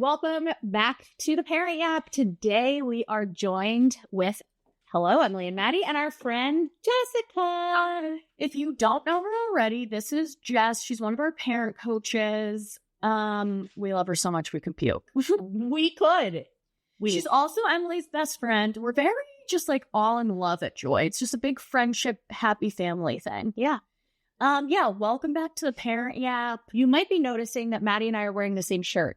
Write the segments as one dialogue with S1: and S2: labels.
S1: welcome back to the Parent Yap. Today we are joined with, hello, Emily and Maddie, and our friend Jessica. If you don't know her already, this is Jess. She's one of our parent coaches. We love her so much we could puke. We could. She's also Emily's best friend. We're very just like all in love at Joy. It's just a big friendship, happy family thing. Yeah. Welcome back to the Parent Yap. You might be noticing that Maddie and I are wearing the same shirt.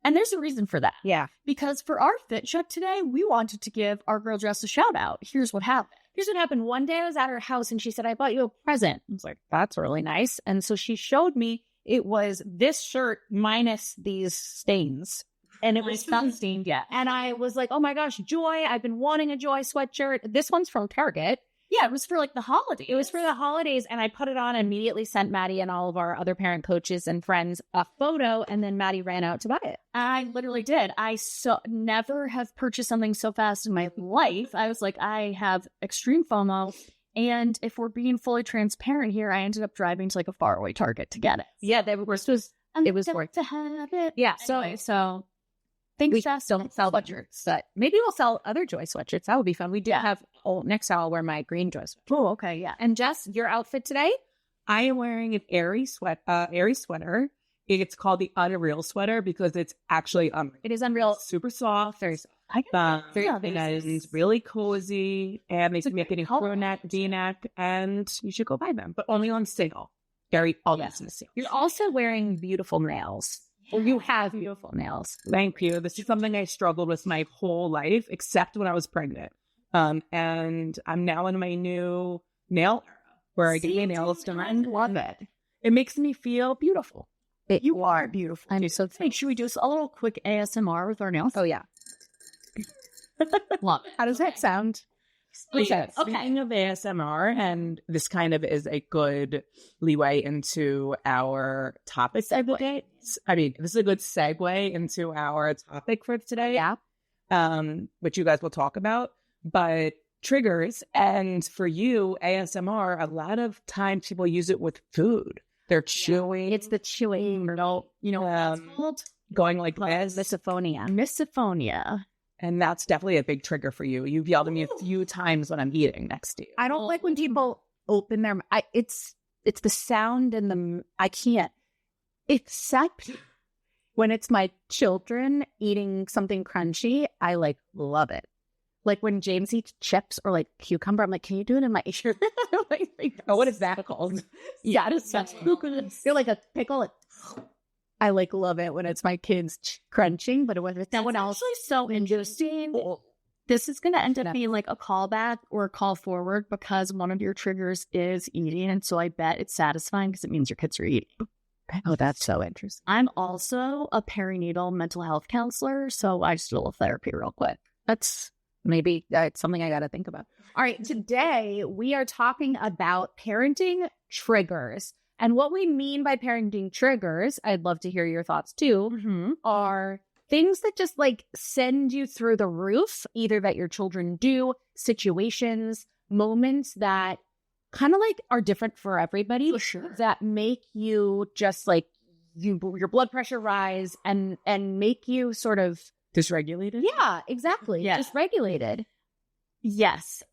S1: And there's a reason for that. Yeah. Because for our fit check today, we wanted to give our girl Jess a shout out. Here's what happened. One day I was at her house and she said, I bought you a present. I was like, that's really nice. And so she showed me it was this shirt minus these stains. And it was not stained yet. And I was like, oh my gosh, Joy, I've been wanting a Joy sweatshirt. This one's from Target. Yeah, it was for like the holidays. It was for the holidays. And I put it on and immediately sent Maddie and all of our other parent coaches and friends a photo. And then Maddie ran out to buy it. I literally did. I never have purchased something so fast in my life. I was like, I have extreme FOMO. And if we're being fully transparent here, I ended up driving to like a faraway Target to get it. Yeah, it was worth to have it. Yeah. Anyway, so thanks, Jess. Don't sell sweatshirts. But maybe we'll sell other Joy sweatshirts. That would be fun. We do have. Oh, next time I'll wear my green Joy sweatshirt. Oh, okay, yeah. And Jess, your outfit today?
S2: I am wearing an airy sweater. It's called the Unreal sweater because it's actually unreal.
S1: It is unreal.
S2: Super soft.
S1: Very soft.
S2: It's really cozy, and they can make it in crew neck, V-neck, and you should go buy them, but only on sale. Always on sale.
S1: You're also wearing beautiful nails. Or you have beautiful nails.
S2: Thank you. This is something I struggled with my whole life, except when I was pregnant. And I'm now in my new nail era where I get my nails done. I love it. It makes me feel beautiful.
S1: You are beautiful. I'm so thankful. Should we do a little quick ASMR with our nails?
S2: Oh, yeah.
S1: Love it. How does that sound?
S2: Okay. Speaking of ASMR, and this kind of is a good leeway into our topic segue. I mean, this is a good segue into our topic for today.
S1: Yeah.
S2: Which you guys will talk about. But triggers, and for you, ASMR, a lot of times people use it with food. They're chewing.
S1: It's the chewing. You know what it's called?
S2: Going like this.
S1: Misophonia.
S2: And that's definitely a big trigger for you. You've yelled at me a few times when I'm eating next to you.
S1: I don't like when people open their mouth. It's the sound and I can't. Except when it's my children eating something crunchy, I love it. Like when James eats chips or like cucumber, I'm like, can you do it in my ear?
S2: What is that called?
S1: Yeah, you're like a pickle. I love it when it's my kids crunching, but when it's someone else. Actually so interesting. This is going to end up being like a callback or a call forward because one of your triggers is eating. And so I bet it's satisfying because it means your kids are eating.
S2: Oh, that's so interesting.
S1: I'm also a perinatal mental health counselor. So I just do a little therapy real quick.
S2: Maybe that's something I got to think about.
S1: All right. Today, we are talking about parenting triggers. And what we mean by parenting triggers, I'd love to hear your thoughts too, are things that just send you through the roof, either that your children do, situations, moments that kind of are different for everybody.
S2: For sure.
S1: That make you just your blood pressure rise and make you sort of
S2: dysregulated?
S1: Yeah, exactly. Yeah. Dysregulated. Yes.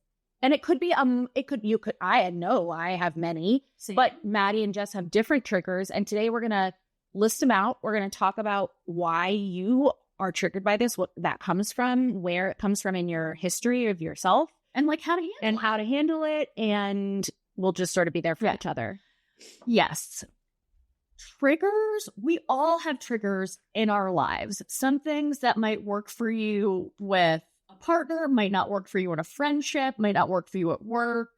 S1: And it could be, I have many, but Maddie and Jess have different triggers. And today we're going to list them out. We're going to talk about why you are triggered by this, what that comes from, where it comes from in your history of yourself, and how to handle it. And we'll just sort of be there for each other. Yes. Triggers, we all have triggers in our lives. Some things that might work for you with a partner might not work for you in a friendship, might not work for you at work.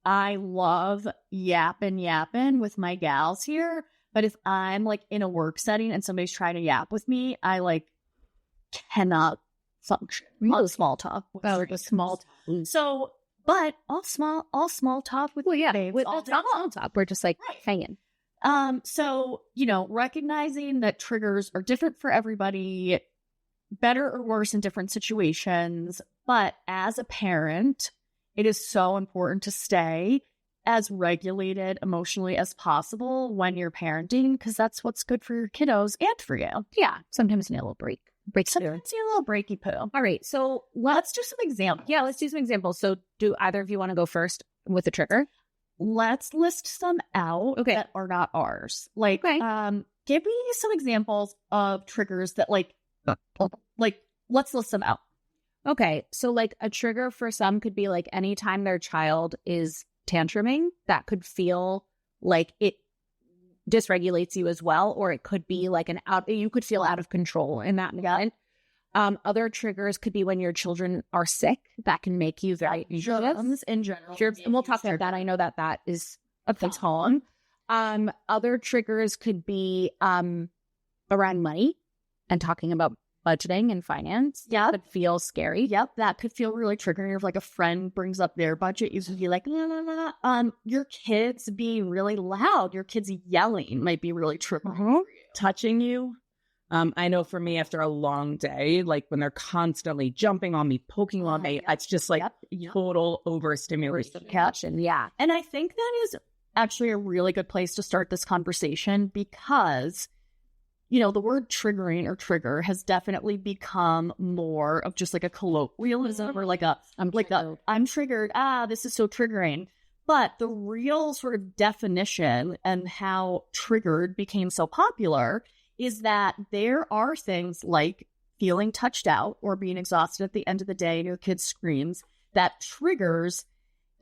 S1: I love yapping with my gals here, but if I'm in a work setting and somebody's trying to yap with me, I cannot function. Small talk. Small talk. So, but all small talk with all small talk. We're just hanging. So, recognizing that triggers are different for everybody, better or worse in different situations. But as a parent, it is so important to stay as regulated emotionally as possible when you're parenting, because that's what's good for your kiddos and for you. Yeah. Sometimes you need a little break. Sometimes you need a little breaky poo. All right. So let's do some examples. Yeah, let's do some examples. So do either of you want to go first with the trigger? Let's list some out that are not ours. Like, give me some examples of triggers that like, let's list them out. Okay. So like a trigger for some could be like anytime their child is tantruming, that could feel like it dysregulates you as well, or it could be like you could feel out of control in that moment. Other triggers could be when your children are sick. That can make you very anxious in general. And we'll talk about that. I know that is a big home. Other triggers could be around money and talking about budgeting and finance. Yeah. That could feel scary. Yep. That could feel really triggering. If like a friend brings up their budget, you should be like, no. Your kids being really loud, your kids yelling might be really triggering.
S2: Touching you. I know for me, after a long day, like when they're constantly jumping on me, poking on me, it's just like total overstimulation.
S1: Yeah. And I think that is actually a really good place to start this conversation because, you know, the word triggering or trigger has definitely become more of just like a colloquialism or like I'm triggered. This is so triggering. But the real sort of definition and how triggered became so popular is that there are things like feeling touched out or being exhausted at the end of the day and your kid screams that triggers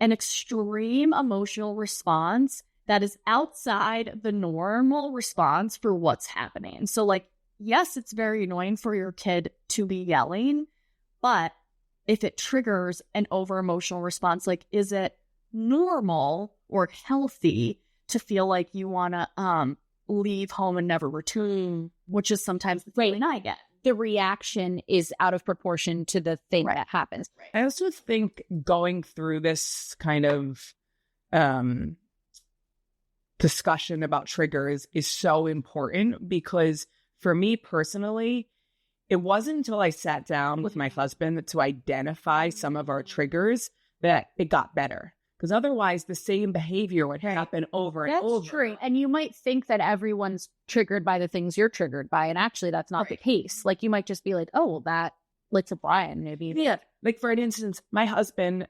S1: an extreme emotional response that is outside the normal response for what's happening. So like, yes, it's very annoying for your kid to be yelling, but if it triggers an over emotional response, like, is it normal or healthy to feel like you want to leave home and never return, which is sometimes the feeling I get. The reaction is out of proportion to the thing that happens.
S2: I also think going through this kind of discussion about triggers is so important because for me personally, it wasn't until I sat down with my husband to identify some of our triggers that it got better. Because otherwise, the same behavior would happen over and over.
S1: That's true. And you might think that everyone's triggered by the things you're triggered by. And actually, that's not the case. Like, you might just be like, oh, well, that lets up Brian, maybe.
S2: Yeah. Like, for instance, my husband,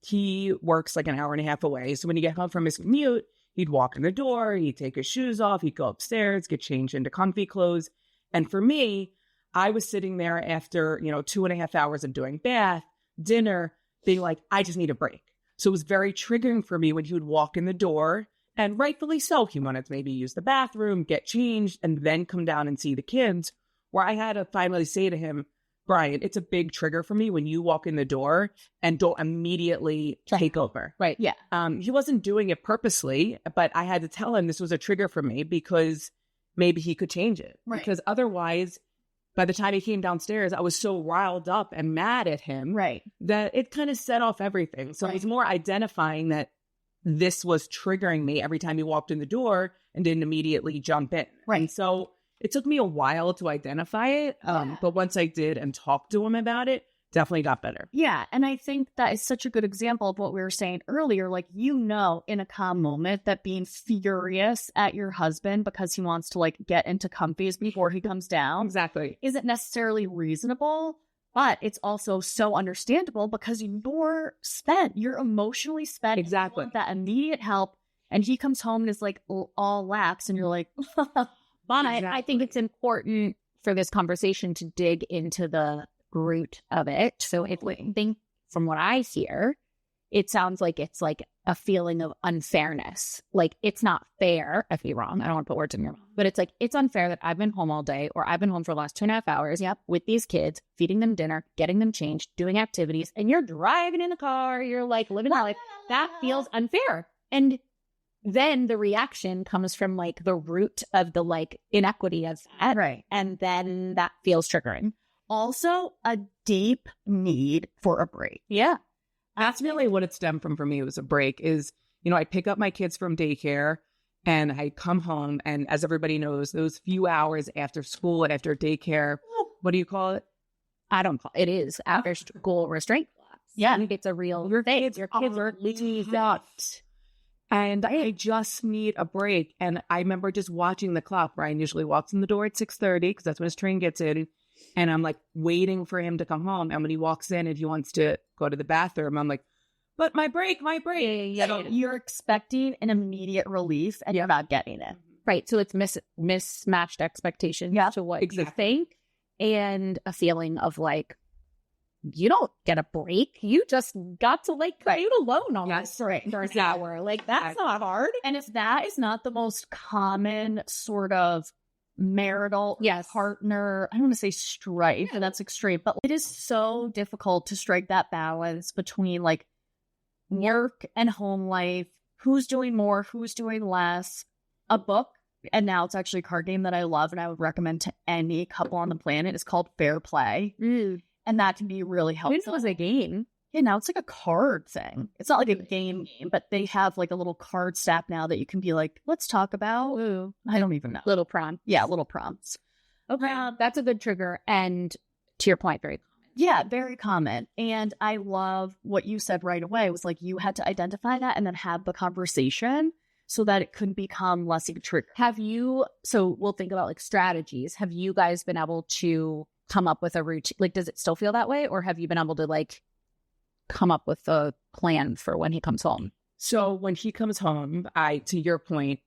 S2: he works like an hour and a half away. So when he get home from his commute, he'd walk in the door, he'd take his shoes off, he'd go upstairs, get changed into comfy clothes. And for me, I was sitting there after, 2.5 hours of doing bath, dinner, being like, I just need a break. So it was very triggering for me when he would walk in the door, and rightfully so. He wanted to maybe use the bathroom, get changed, and then come down and see the kids, where I had to finally say to him, Brian, it's a big trigger for me when you walk in the door and don't immediately take over.
S1: Right. Yeah.
S2: He wasn't doing it purposely, but I had to tell him this was a trigger for me because maybe he could change it. Right. Because otherwise, by the time he came downstairs, I was so riled up and mad at him that it kind of set off everything. So it was more identifying that this was triggering me every time he walked in the door and didn't immediately jump in. Right. So it took me a while to identify it. But once I did and talked to him about it, definitely got better.
S1: Yeah. And I think that is such a good example of what we were saying earlier. Like, in a calm moment that being furious at your husband because he wants to like get into comfies before he comes down isn't necessarily reasonable, but it's also so understandable because you're emotionally spent.
S2: Exactly.
S1: That immediate help. And he comes home and is like all lax and you're like, but I think it's important for this conversation to dig into the root of it. So if we think, from what I hear, it sounds like it's like a feeling of unfairness. Like, it's not fair, if you're wrong, I don't want to put words in your mouth, but it's like, it's unfair that I've been home all day, or I've been home for the last 2.5 hours with these kids, feeding them dinner, getting them changed, doing activities, and you're driving in the car, you're like living life. That feels unfair. And then the reaction comes from like the root of the like inequity of that. Right. And then that feels triggering. Also, a deep need for a break. Yeah.
S2: That's really what it stemmed from for me. It was a break is, I pick up my kids from daycare and I come home, and as everybody knows, those few hours after school and after daycare, what do you call it?
S1: I don't call it. It is after school restraint class. Yeah. It's a real thing.
S2: Your kids are out. And I just need a break. And I remember just watching the clock. Ryan usually walks in the door at 6:30 because that's when his train gets in. And I'm like waiting for him to come home. And when he walks in and he wants to go to the bathroom, I'm like, but my break.
S1: Yeah. So you're expecting an immediate relief and you're not getting it. Right. So it's mismatched expectations to what you think, and a feeling of like, you don't get a break. You just got to like commute alone almost for an hour. Like that's not hard. And if that is not the most common sort of marital partner, I don't want to say strife, that's extreme, but it is so difficult to strike that balance between like work and home life, who's doing more, who's doing less. A book, and now it's actually a card game that I love and I would recommend to any couple on the planet, is called Fair Play. And that can be really helpful.
S2: It was a game.
S1: Yeah, now it's like a card thing. It's not like a game, but they have like a little card stack now that you can be like, let's talk about.
S2: Ooh.
S1: I don't even know.
S2: Little prompt.
S1: Yeah, little prompts.
S2: Okay. That's a good trigger. And to your point, very common.
S1: Yeah, very common. And I love what you said right away. It was like you had to identify that and then have the conversation so that it could become less of a trigger. So we'll think about like strategies. Have you guys been able to come up with a routine? Like, does it still feel that way? Or have you been able to like come up with a plan for when he comes home?
S2: So when he comes home, to your point,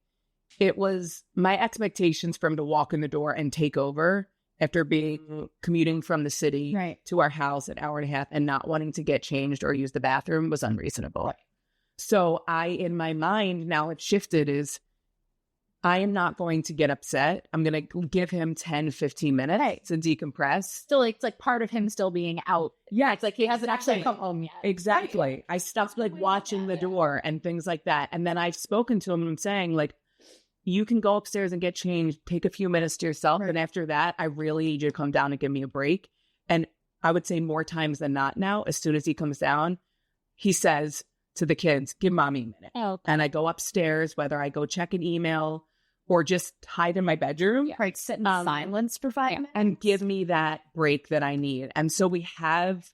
S2: it was my expectations for him to walk in the door and take over after commuting from the city to our house an hour and a half and not wanting to get changed or use the bathroom was unreasonable. Right. So in my mind, now it's shifted is I am not going to get upset. I'm going to give him 10, 15 minutes to decompress.
S1: Still, it's like part of him still being out.
S2: Yeah.
S1: It's like he hasn't actually come home yet.
S2: Exactly. I stopped like watching the door and things like that. And then I've spoken to him and I'm saying like, you can go upstairs and get changed, take a few minutes to yourself. Right. And after that, I really need you to come down and give me a break. And I would say more times than not now, as soon as he comes down, he says to the kids, give mommy a minute.
S1: Oh, okay.
S2: And I go upstairs, whether I go check an email or just hide in my bedroom.
S1: Yeah. Right. Sit in silence for 5 minutes.
S2: And give me that break that I need. And so we have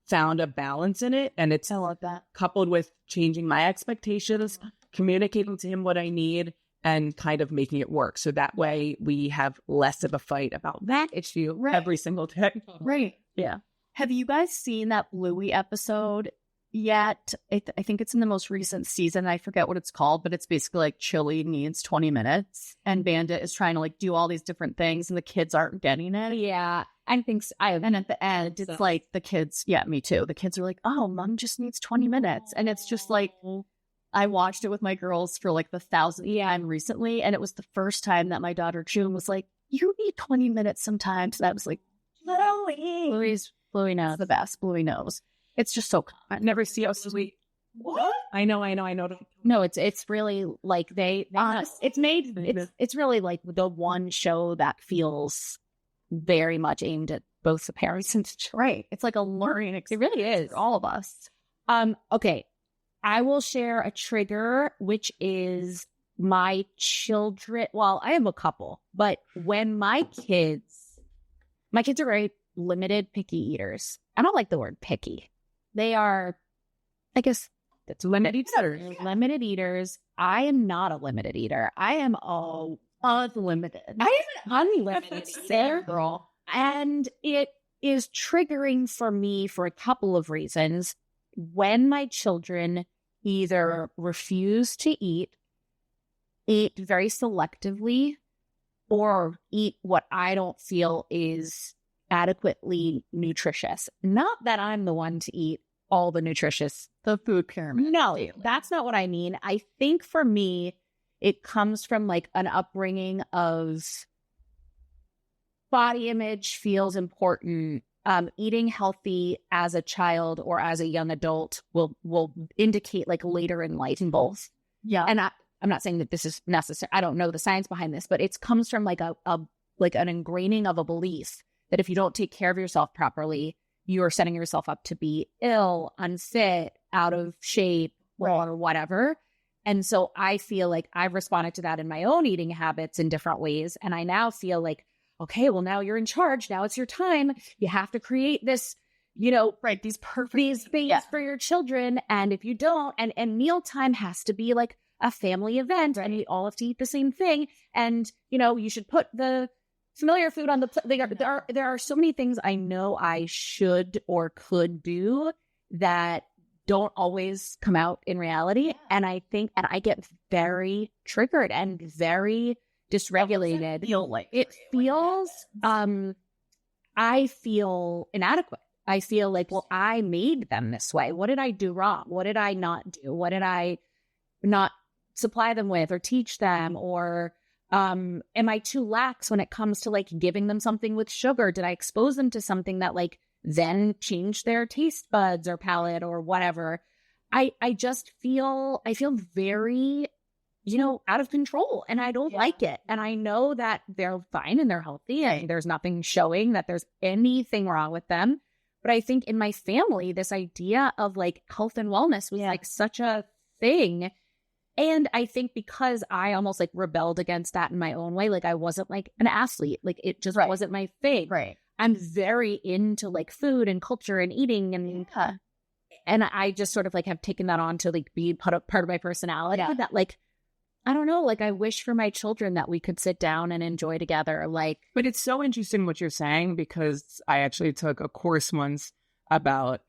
S2: found a balance in it. And it's
S1: I love that.
S2: Coupled with changing my expectations, communicating to him what I need, and kind of making it work. So that way we have less of a fight about that issue every single day.
S1: Right.
S2: Yeah.
S1: Have you guys seen that Bluey episode yet? I think it's in the most recent season. I forget what it's called, but it's basically like Chili needs 20 minutes and Bandit is trying to like do all these different things and the kids aren't getting it.
S2: Yeah.
S1: I think so. And at the end, it's like the kids, me too. The kids are like, oh, mom just needs 20 minutes. And it's just like, I watched it with my girls for like the 1,000th time recently. And it was the first time that my daughter June was like, you need 20 minutes sometimes. And I was like, Bluey knows the best. Bluey knows. It's just so common.
S2: I never see how sweet. What? I know.
S1: No, it's really like it's really like the one show that feels very much aimed at both the parents and right. It's like a learning experience.
S2: It really is.
S1: For all of us.
S2: Okay. I will share a trigger, which is my children. Well, I have a couple, but when my kids are very limited picky eaters. I don't like the word picky. They are, I guess, that's limited eaters. Limited eaters. I am not a limited eater. I am unlimited. I am an unlimited eater, girl. And it is triggering for me for a couple of reasons. When my children either refuse to eat very selectively, or eat what I don't feel is adequately nutritious. Not that I'm the one to eat all the food pyramid. No, that's not what I mean. I think for me, it comes from like an upbringing of body image feels important. Eating healthy as a child or as a young adult will indicate like later in life in both. Yeah. And I'm not saying that this is necessary. I don't know the science behind this, but it comes from like an ingraining of a belief that if you don't take care of yourself properly, you are setting yourself up to be ill, unfit, out of shape, or whatever. And so I feel like I've responded to that in my own eating habits in different ways. And I now feel like, okay, well, now you're in charge. Now it's your time. You have to create this, these perfect things for your children. And if you don't, and mealtime has to be like
S1: a family event and we all have to eat the same thing. And, you know, you should put the familiar food on the plate. There are so many things I know I should or could do that don't always come out in reality. And I think, and I get very triggered and very dysregulated. It feels, I feel inadequate. I feel like, well, I made them this way. What did I do wrong? What did I not do? What did I not supply them with or teach them? Or am I too lax when it comes to like giving them something with sugar? Did I expose them to something that like then changed their taste buds or palate or whatever? I feel very, you know, out of control, and I don't like it. And I know that they're fine and they're healthy and there's nothing showing that there's anything wrong with them. But I think in my family, this idea of like health and wellness was like such a thing. And I think because I almost like rebelled against that in my own way, like I wasn't like an athlete, like it just wasn't my thing.
S3: Right.
S1: I'm very into like food and culture and eating and I just sort of like have taken that on to like be part of my personality that like, I don't know, like I wish for my children that we could sit down and enjoy together. Like,
S2: but it's so interesting what you're saying, because I actually took a course once about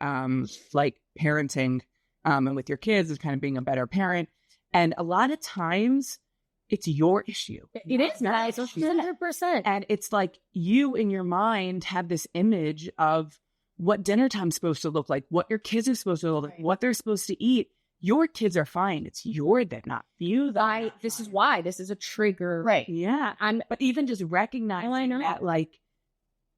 S2: like parenting and with your kids is kind of being a better parent. And a lot of times it's your issue.
S1: It is, guys, 100%.
S2: And it's like you in your mind have this image of what dinner time's supposed to look like, what your kids are supposed to look like, what they're supposed to eat. Your kids are fine. It's that not you.
S1: This is why this is a trigger.
S3: Right.
S2: Yeah. But even just recognizing that like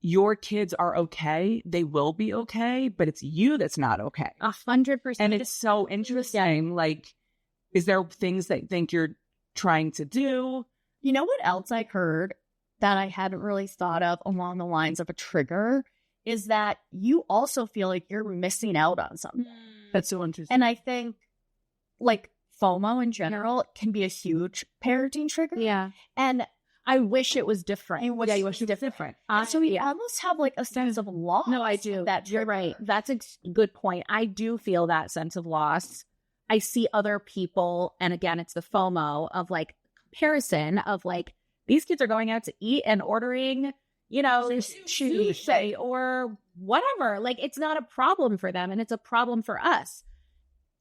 S2: your kids are okay, they will be okay, but it's you that's not okay.
S1: 100%.
S2: And it's so interesting. Like, is there things that you think you're trying to do?
S3: You know what else I heard that I hadn't really thought of along the lines of a trigger is that you also feel like you're missing out on something.
S2: That's so interesting.
S3: And I think like FOMO in general can be a huge parenting trigger.
S1: Yeah.
S3: And I wish it was different.
S1: You wish it was different.
S3: So we almost have like a sense of loss.
S1: No, I do. You're right. That's a good point. I do feel that sense of loss. I see other people, and again, it's the FOMO of like comparison of like, these kids are going out to eat and ordering, you know, sushi or whatever. Like, it's not a problem for them, and it's a problem for us.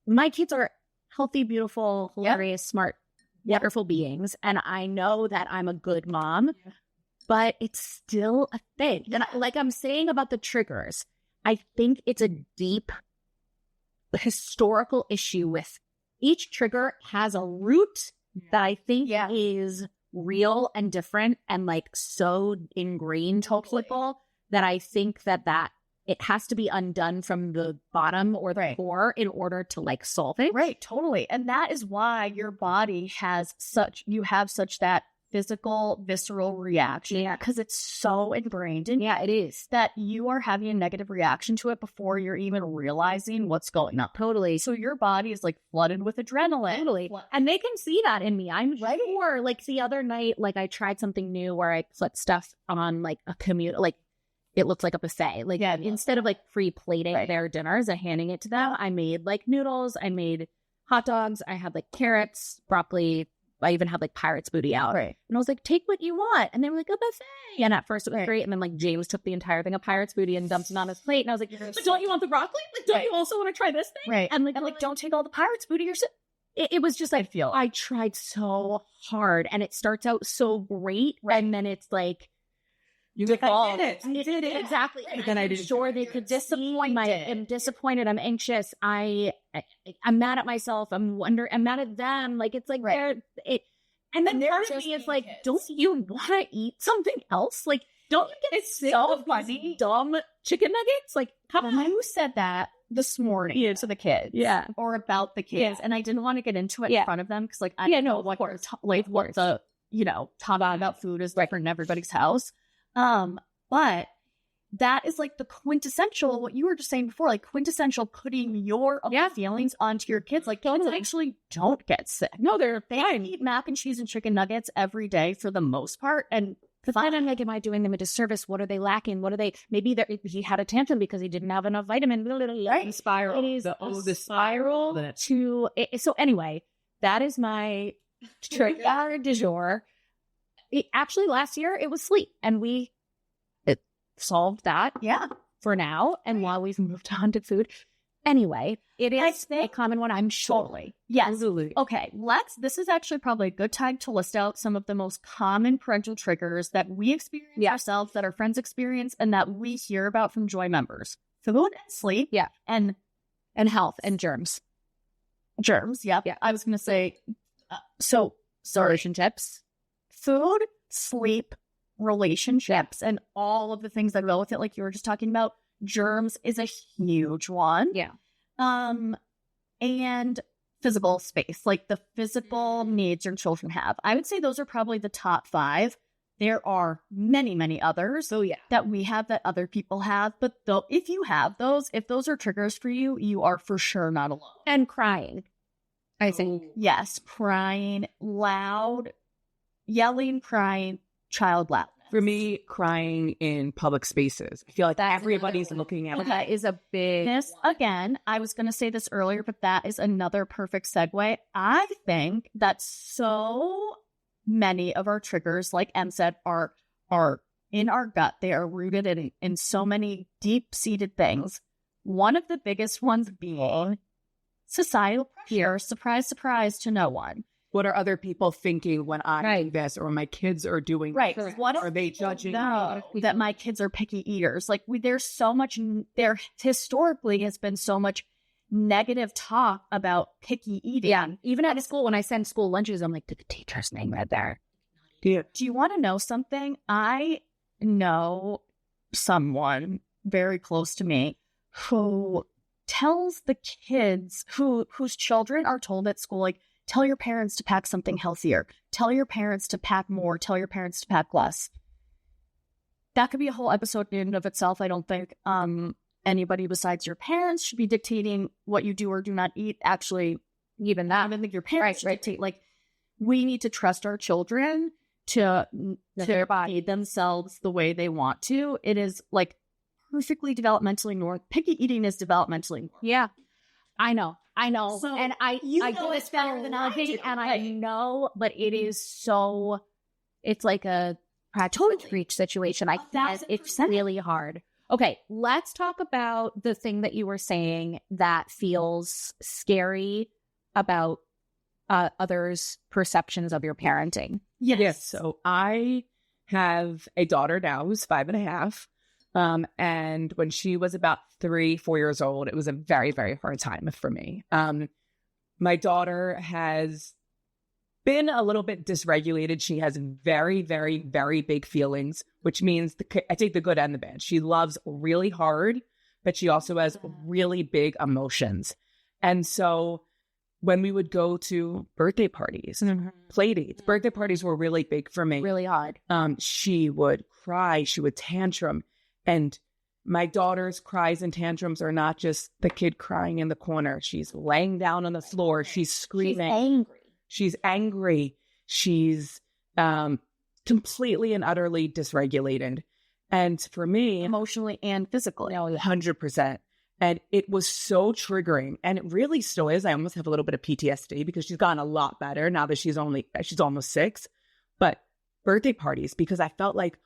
S1: My kids are healthy, beautiful, hilarious, smart, wonderful beings. And I know that I'm a good mom, but it's still a thing. And like I'm saying about the triggers, I think it's a deep historical issue with each trigger has a root that I think is real and different and like so ingrained to people that I think that it has to be undone from the bottom or the core in order to like solve it.
S3: Right, totally. And that is why your body has you have such that physical, visceral reaction.
S1: Yeah.
S3: Because it's so ingrained in
S1: it is.
S3: that you are having a negative reaction to it before you're even realizing what's going on.
S1: Totally.
S3: So your body is like flooded with adrenaline.
S1: Totally. And they can see that in me. I'm sure. Like the other night, like I tried something new where I put stuff on like a commute, like it looks like a buffet. Like instead of like pre-plating their dinners and handing it to them, I made like noodles, I made hot dogs, I had like carrots, broccoli, I even had like pirate's booty out.
S3: Right.
S1: And I was like, take what you want. And they were like, a buffet. And at first it was great. And then like James took the entire thing of pirate's booty and dumped it on his plate. And I was like, but don't you want the broccoli? Like, don't you also want to try this thing?
S3: Right.
S1: And like don't take all the pirate's booty or so. It was just like, I tried so hard and it starts out so great. Right. And then it's like,
S2: You did it.
S1: Exactly.
S2: And then I didn't.
S1: Sure, they could disappoint. I'm disappointed. I'm anxious. I'm mad at myself. I'm mad at them. Like it's like and then part of me is like, don't you want to eat something else? Like, don't you get sick of these dumb chicken nuggets? Like,
S3: who said that this morning to the kids?
S1: Yeah,
S3: or about the kids, and I didn't want to get into it in front of them because, like, I don't know what the talk about food is different in everybody's house. But that is like the quintessential, what you were just saying before, like quintessential putting your own feelings onto your kids. Like kids actually don't get sick.
S1: No, they
S3: eat mac and cheese and chicken nuggets every day for the most part. And
S1: then I'm like, am I doing them a disservice? What are they lacking? What are they? Maybe he had a tantrum because he didn't have enough vitamin.
S3: Right.
S1: Spiral. It is the spiral to. So anyway, that is my trigger du jour. Actually, last year it was sleep, and it solved that.
S3: Yeah.
S1: For now, and while we've moved on to food. Anyway, it is a common one, I'm sure.
S3: Yes.
S2: Absolutely.
S3: Okay, this is actually probably a good time to list out some of the most common parental triggers that we experience ourselves, that our friends experience, and that we hear about from Joy members. Food and sleep.
S1: Yeah.
S3: And
S1: health and germs.
S3: Germs, yep. Yeah. I was going to say,
S1: Relationships.
S3: Food, sleep, relationships, and all of the things that go with it, like you were just talking about. Germs is a huge one.
S1: Yeah.
S3: And physical space, like the physical needs your children have. I would say those are probably the top 5. There are many, many others that we have, that other people have. But if you have those, if those are triggers for you, you are for sure not alone.
S1: And crying, I think.
S3: Yes, crying, loud, yelling, crying, child loudness.
S2: For me, crying in public spaces. I feel like everybody's looking at me.
S1: That is a big
S3: this again. I was going to say this earlier, but that is another perfect segue. I think that so many of our triggers, like Em said, are in our gut. They are rooted in so many deep-seated things. One of the biggest ones being societal pressure. Surprise, surprise to no one.
S2: What are other people thinking when I do this, or my kids are doing
S3: right?
S2: this?
S3: What
S2: are they judging me?
S3: That my kids are picky eaters? Like there's so much. There historically has been so much negative talk about picky eating.
S1: Yeah, even at school, when I send school lunches, I'm like, did the teacher's name right there?
S2: Yeah.
S3: Do you want to know something? I know someone very close to me who tells the kids whose children are told at school, like, tell your parents to pack something healthier. Tell your parents to pack more. Tell your parents to pack less. That could be a whole episode in and of itself. I don't think anybody besides your parents should be dictating what you do or do not eat. Actually, even that, I don't think your parents should dictate. Like, we need to trust our children to feed themselves the way they want to. It is like perfectly developmentally normal. Picky eating is developmentally normal.
S1: Yeah, I know.
S3: So,
S1: and I know this better than I do, and I know, but it is so, it's like a practical reach situation. It's really hard. Okay, let's talk about the thing that you were saying that feels scary about others' perceptions of your parenting.
S2: Yes. So I have a daughter now who's 5.5. And when she was about 3-4 years old, it was a very, very hard time for me. My daughter has been a little bit dysregulated. She has very, very, very big feelings, which means I take the good and the bad. She loves really hard, but she also has really big emotions. And so when we would go to birthday parties, play dates, birthday parties were really big for me.
S1: Really hard.
S2: She would cry, she would tantrum. And my daughter's cries and tantrums are not just the kid crying in the corner. She's laying down on the floor. She's screaming. She's angry. She's completely and utterly dysregulated. And for me,
S3: emotionally and physically.
S2: 100%. And it was so triggering. And it really still is. I almost have a little bit of PTSD because she's gotten a lot better now that she's almost 6. But birthday parties, because I felt like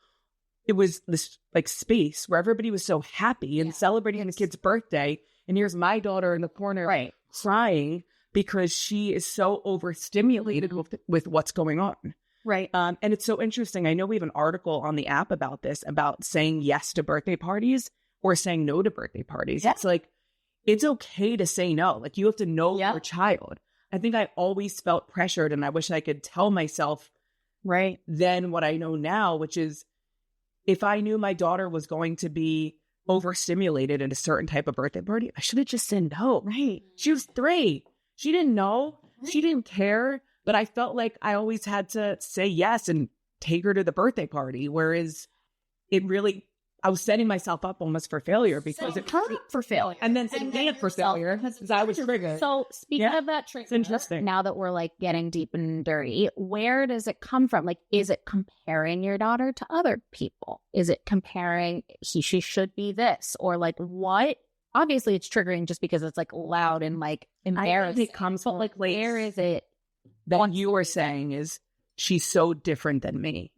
S2: it was this like space where everybody was so happy and celebrating the kid's birthday. And here's my daughter in the corner crying because she is so overstimulated with what's going on.
S3: Right.
S2: And it's so interesting. I know we have an article on the app about this, about saying yes to birthday parties or saying no to birthday parties. It's like, it's okay to say no. Like, you have to know your child. I think I always felt pressured, and I wish I could tell myself then what I know now, which is, if I knew my daughter was going to be overstimulated at a certain type of birthday party, I should have just said no.
S3: Right.
S2: She was 3. She didn't know. She didn't care. But I felt like I always had to say yes and take her to the birthday party. Whereas it really, I was setting myself up almost for failure because it hurt
S3: for failure.
S2: And then saying for failure because I was triggered.
S1: So speaking of that trigger,
S2: it's interesting.
S1: Now that we're like getting deep and dirty, where does it come from? Like, is it comparing your daughter to other people? Is it comparing she should be this, or like what? Obviously it's triggering just because it's like loud and like embarrassing.
S2: It comes from
S1: like, where is it
S2: that you were saying is she's so different than me.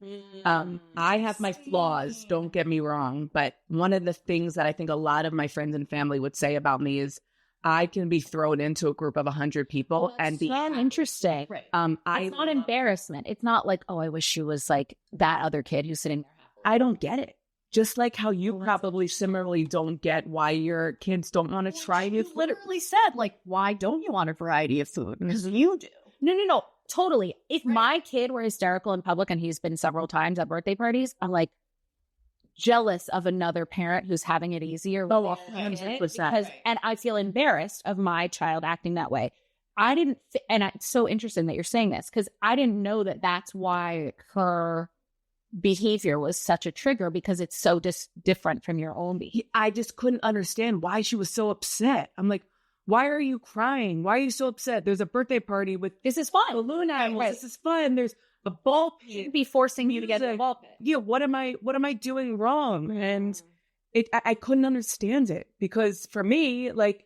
S2: I have my flaws, don't get me wrong, but one of the things that I think a lot of my friends and family would say about me is I can be thrown into a group of 100 people and be
S1: so interesting.
S3: Right.
S1: It's not embarrassment. It's not like, oh, I wish she was like that other kid who's sitting there.
S2: I don't get it. Just like how you probably similarly don't get why your kids don't want to try new food.
S3: Literally said, like, why don't you want a variety of food? Because you do.
S1: No. Totally. If my kid were hysterical in public, and he's been several times at birthday parties, I'm like jealous of another parent who's having it easier.
S2: Oh,
S1: 100%. And I feel embarrassed of my child acting that way. And it's so interesting that you're saying this, because I didn't know that that's why her behavior was such a trigger, because it's so different from your own behavior.
S2: I just couldn't understand why she was so upset. I'm like, why are you crying? Why are you so upset? There's a birthday party with
S1: This is fun.
S2: balloon animals. This is fun. There's a ball pit.
S1: Be forcing you to get the ball pit.
S2: Yeah, what am I doing wrong? And I couldn't understand it, because for me, like,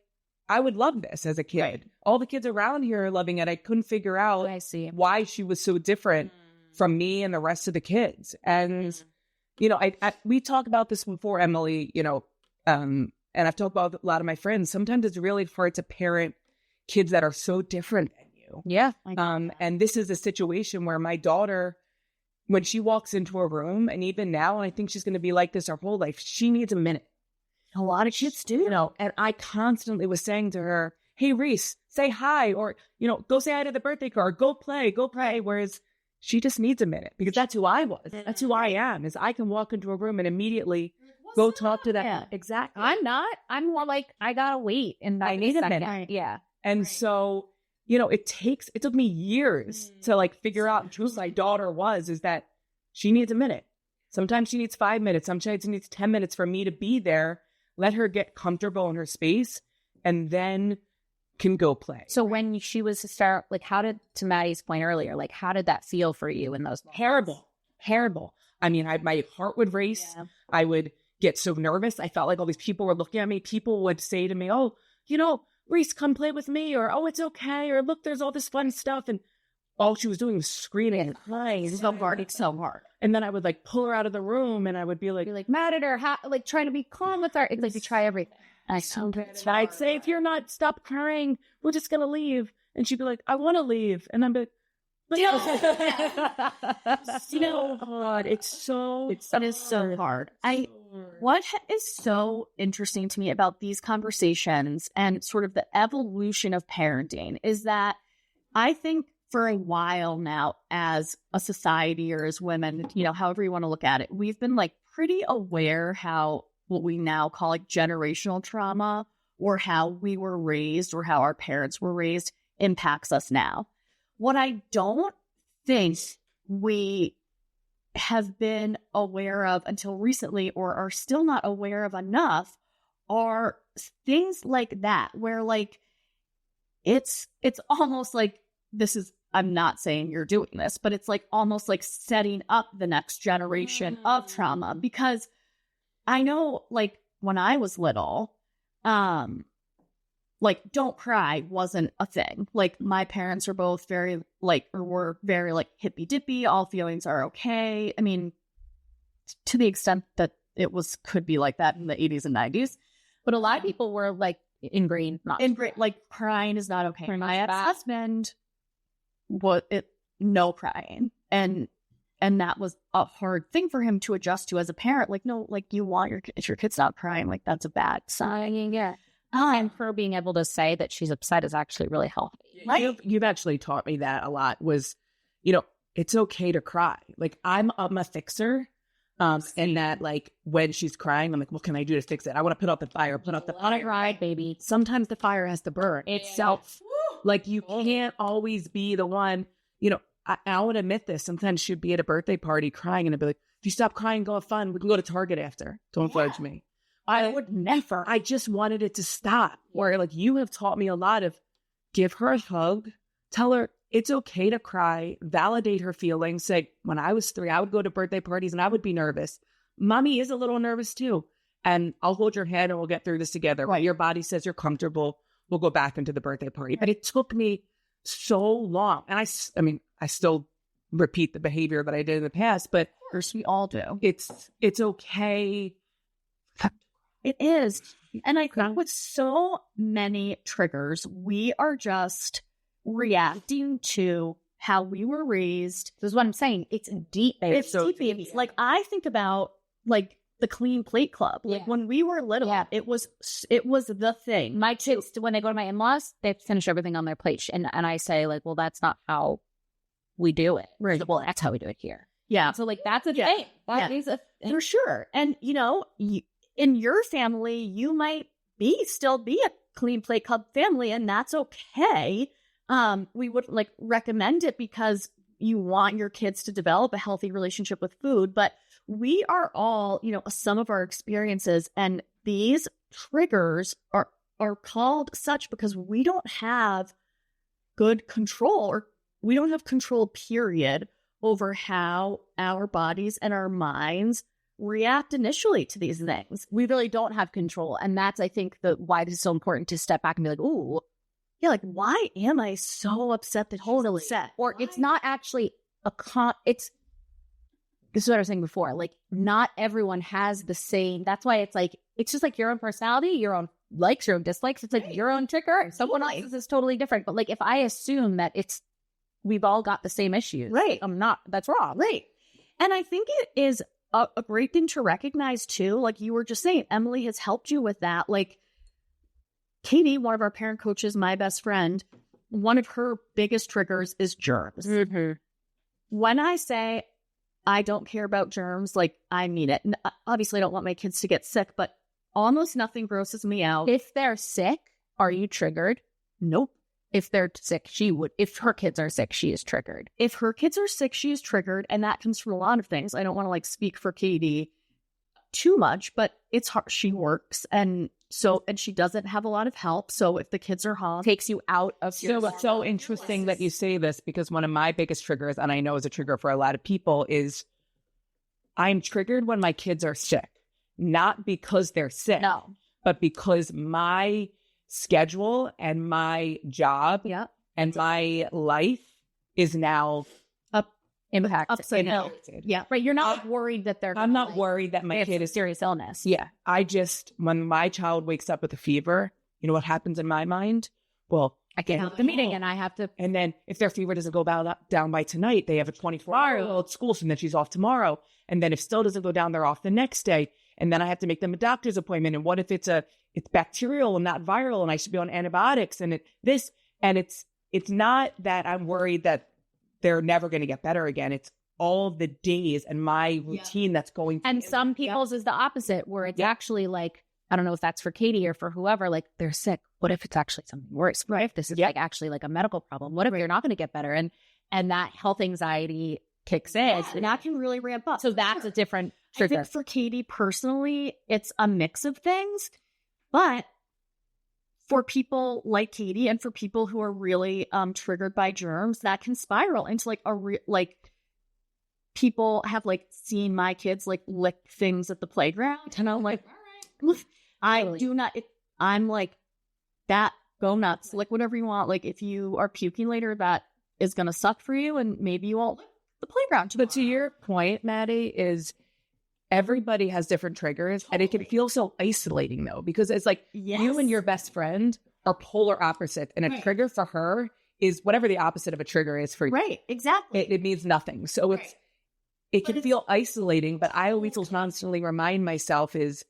S2: I would love this as a kid.
S1: Right.
S2: All the kids around here are loving it. I couldn't figure out
S1: I see.
S2: why she was so different from me and the rest of the kids. And, you know, we talk about this before, Emily, you know, and I've talked about a lot of my friends. Sometimes it's really hard to parent kids that are so different than you.
S1: Yeah.
S2: And this is a situation where my daughter, when she walks into a room, and even now, and I think she's going to be like this her whole life, she needs a minute.
S1: A lot of kids do.
S2: You know, and I constantly was saying to her, hey, Reese, say hi, or, you know, go say hi to the birthday card, go play. Whereas she just needs a minute, because that's who I was. That's who I am, is I can walk into a room and immediately go talk to that.
S1: Yeah.
S2: Exactly.
S1: I'm not. I'm more like, I gotta wait, and I need a minute. Yeah.
S2: And so, you know, it took me years to like figure out who my daughter was, is that she needs a minute. Sometimes she needs 5 minutes. Sometimes she needs 10 minutes for me to be there, let her get comfortable in her space, and then can go play.
S1: So when she was hysterical, like, to Maddie's point earlier, like, how did that feel for you in those moments?
S2: Terrible. I mean, my heart would race.
S1: Yeah.
S2: I would get so nervous. I felt like all these people were looking at me. People would say to me, oh, you know, Reese, come play with me, or, oh, it's okay, or look, there's all this fun stuff. And all she was doing was screaming and crying.
S3: So hard.
S2: And then I would like pull her out of the room, and I would be like
S1: mad at her, like trying to be calm with her. It's like, you try everything.
S2: I'd say, if you're not, stop crying, we're just going to leave. And she'd be like, I want to leave. And I'm like, you know, God, it is so hard.
S3: What is so interesting to me about these conversations and sort of the evolution of parenting is that I think for a while now, as a society or as women, you know, however you want to look at it, we've been like pretty aware how what we now call like generational trauma, or how we were raised, or how our parents were raised, impacts us now. What I don't think we have been aware of until recently, or are still not aware of enough, are things like that, where like it's almost like this is, I'm not saying you're doing this, but it's like almost like setting up the next generation of trauma. Because I know, like, when I was little, like, don't cry wasn't a thing. Like, my parents are both very, like, or were very, like, hippy dippy. All feelings are okay. I mean, to the extent that it could be like that in the 80s and 90s. But a lot of people were, like, ingrained, like, crying is not okay. My ex-husband, no crying. And that was a hard thing for him to adjust to as a parent. Like, no, like, you want your kid's not crying. Like, that's a bad sign.
S1: Yeah. And her being able to say that she's upset is actually really healthy.
S2: Right? You've actually taught me that a lot, was, you know, it's okay to cry. Like, I'm a fixer. And that, like, when she's crying, I'm like, what can I do to fix it? I want to put out the fire,
S1: Let it ride, baby.
S2: Sometimes the fire has to burn itself. Like, you can't always be the one, you know. I would admit this. Sometimes she'd be at a birthday party crying, and I'd be like, if you stop crying, go have fun. We can go to Target after. Don't judge me. I would never. I just wanted it to stop. Where, like, you have taught me a lot of, give her a hug, tell her it's okay to cry, validate her feelings. Say, when I was 3, I would go to birthday parties and I would be nervous. Mommy is a little nervous too. And I'll hold your hand and we'll get through this together. Right. Your body says you're comfortable. We'll go back into the birthday party. But it took me so long. And I mean, I still repeat the behavior that I did in the past, but
S3: Of course, we all do.
S2: it's okay.
S3: It is. And I think with so many triggers, we are just reacting to how we were raised.
S1: This is what I'm saying. It's deep, baby.
S3: It's deep, baby. Like, I think about, like, the Clean Plate Club. Like, when we were little, it was the thing.
S1: My kids, when they go to my in-laws, they finish everything on their plate. And I say, like, well, that's not how we do it.
S3: Right.
S1: Well, that's how we do it here.
S3: Yeah.
S1: So, like, that's a thing. That is a thing.
S3: For sure. And, you know, in your family, you might still be a Clean Plate Club family, and that's okay. We would like recommend it because you want your kids to develop a healthy relationship with food. But we are all, you know, some of our experiences, and these triggers are called such because we don't have good control, or we don't have control, period, over how our bodies and our minds react initially to these things.
S1: We really don't have control. And that's, I think, why it is so important to step back and be like, ooh,
S3: yeah, like, why am I so upset that he's upset?
S1: Or it's not actually this is what I was saying before. Like, not everyone has the same. That's why it's like, it's just like your own personality, your own likes, your own dislikes. It's like your own trigger. Someone else's is totally different. But like, if I assume that we've all got the same issues,
S3: right?
S1: That's wrong.
S3: Right. And I think it is a great thing to recognize too. Like you were just saying, Emily has helped you with that. Like Katie, one of our parent coaches, my best friend, one of her biggest triggers is germs.
S1: Mm-hmm.
S3: When I say I don't care about germs, like I mean it. And obviously, I don't want my kids to get sick, but almost nothing grosses me out.
S1: If they're sick, are you triggered?
S3: Nope.
S1: If they're sick, she would. If her kids are sick, she is triggered.
S3: If her kids are sick, she is triggered. And that comes from a lot of things. I don't want to like speak for Katie too much, but it's hard. She works and she doesn't have a lot of help. So if the kids are home,
S1: takes you out of your.
S2: So it's so interesting that you say this, because one of my biggest triggers, and I know is a trigger for a lot of people, is I'm triggered when my kids are sick, not because they're sick, but because my schedule and my job and my life is now
S1: upside down.
S3: Yeah.
S1: Right. You're not worried that
S2: I'm not worried that my kid is
S1: serious illness.
S2: Yeah. When my child wakes up with a fever, you know what happens in my mind? Well,
S1: I can't help the meeting and I have to.
S2: And then if their fever doesn't go down by tonight, they have a 24-hour at school. So then she's off tomorrow. And then if still doesn't go down, they're off the next day. And then I have to make them a doctor's appointment. And what if it's bacterial and not viral, and I should be on antibiotics and it's not that I'm worried that they're never going to get better again. It's all the days and my routine that's going to.
S1: And some people's is the opposite, where it's actually like, I don't know if that's for Katie or for whoever, like they're sick. What if it's actually something worse? What if this is like actually like a medical problem? What if they're not going to get better? And that health anxiety kicks in.
S3: And that can really ramp up.
S1: So that's a different trigger.
S3: I think for Katie personally, it's a mix of things. But for people like Katie and for people who are really triggered by germs, that can spiral into like people have like seen my kids like lick things at the playground, and I'm like, all right, I do not. I'm like that. Go nuts, lick whatever you want. Like if you are puking later, that is gonna suck for you, and maybe you won't lick the playground tomorrow.
S2: But to your point, Maddie, is everybody has different triggers, and it can feel so isolating though, because it's like you and your best friend are polar opposite, and a trigger for her is whatever the opposite of a trigger is for you.
S3: Right, exactly.
S2: It means nothing. So it can feel isolating, but I always will constantly remind myself is,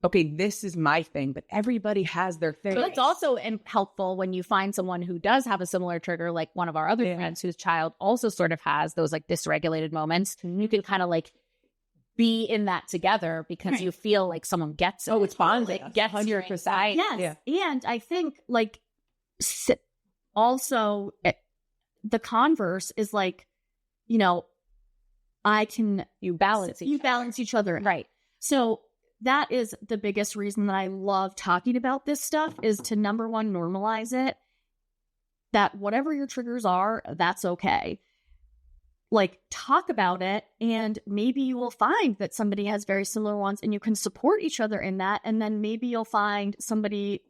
S2: okay, this is my thing, but everybody has their thing.
S1: But it's also helpful when you find someone who does have a similar trigger, like one of our other friends whose child also sort of has those like dysregulated moments. And you can kind of like be in that together because you feel like someone gets it.
S2: Oh, it's bonding.
S1: It gets 100%.
S3: Yes. Yeah. And I think like also the converse is like, you know, you balance each other.
S1: Right.
S3: So that is the biggest reason that I love talking about this stuff, is to number one, normalize it, that whatever your triggers are, that's okay. Like talk about it, and maybe you will find that somebody has very similar ones and you can support each other in that. And then maybe you'll find somebody